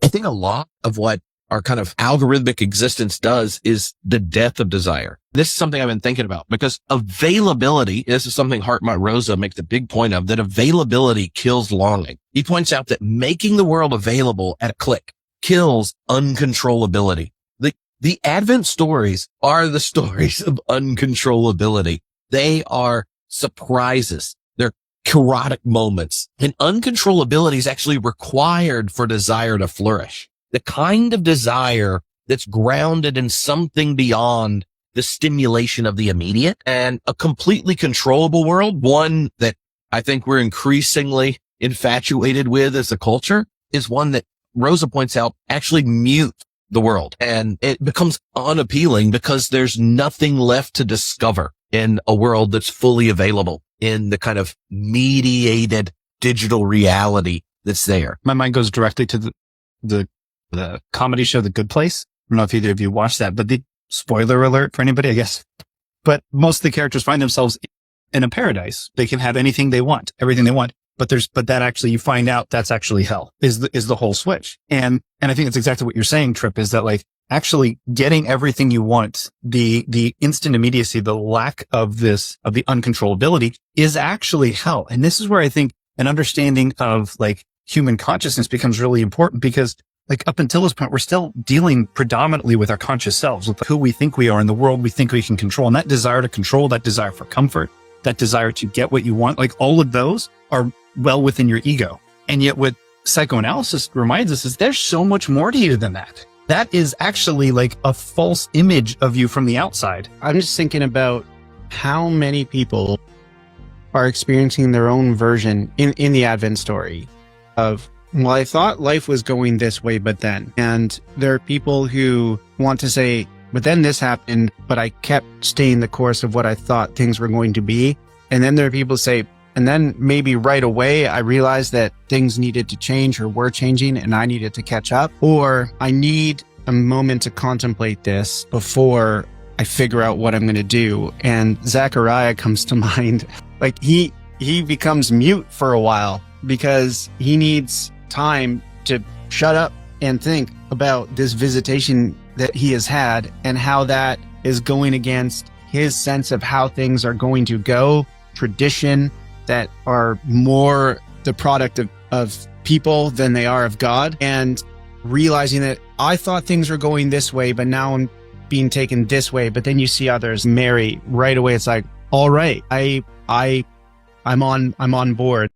I think a lot of what our kind of algorithmic existence does is the death of desire. This is something I've been thinking about because availability, this is something Hartmut Rosa makes a big point of, that availability kills longing. He points out that making the world available at a click kills uncontrollability. The Advent stories are the stories of uncontrollability. They are surprises. They're chaotic moments. And uncontrollability is actually required for desire to flourish. The kind of desire that's grounded in something beyond the stimulation of the immediate, and a completely controllable world, one that I think we're increasingly infatuated with as a culture, is one that Rosa points out actually mutes the world, and it becomes unappealing because there's nothing left to discover in a world that's fully available in the kind of mediated digital reality that's there. My mind goes directly to the comedy show, The Good Place. I don't know if either of you watched that, but the spoiler alert for anybody, I guess. But most of the characters find themselves in a paradise. They can have anything they want, everything they want. But that actually, you find out that's actually hell is the whole switch. And I think it's exactly what you're saying, Trip, is that like actually getting everything you want, the instant immediacy, the lack of the uncontrollability is actually hell. And this is where I think an understanding of like human consciousness becomes really important, because like up until this point, we're still dealing predominantly with our conscious selves, with who we think we are in the world we think we can control. And that desire to control, that desire for comfort, that desire to get what you want, like all of those are well within your ego. And yet what psychoanalysis reminds us is there's so much more to you than that. That is actually like a false image of you from the outside. I'm just thinking about how many people are experiencing their own version in the Advent story of, well, I thought life was going this way, but then, and there are people who want to say, but then this happened, but I kept staying the course of what I thought things were going to be. And then there are people who say, and then maybe right away, I realized that things needed to change or were changing and I needed to catch up, or I need a moment to contemplate this before I figure out what I'm going to do. And Zechariah comes to mind. Like he becomes mute for a while because he needs time to shut up and think about this visitation that he has had and how that is going against his sense of how things are going to go, tradition, that are more the product of people than they are of God, and realizing that I thought things were going this way, but now I'm being taken this way. But then you see others marry right away. It's like, all right, I'm on board.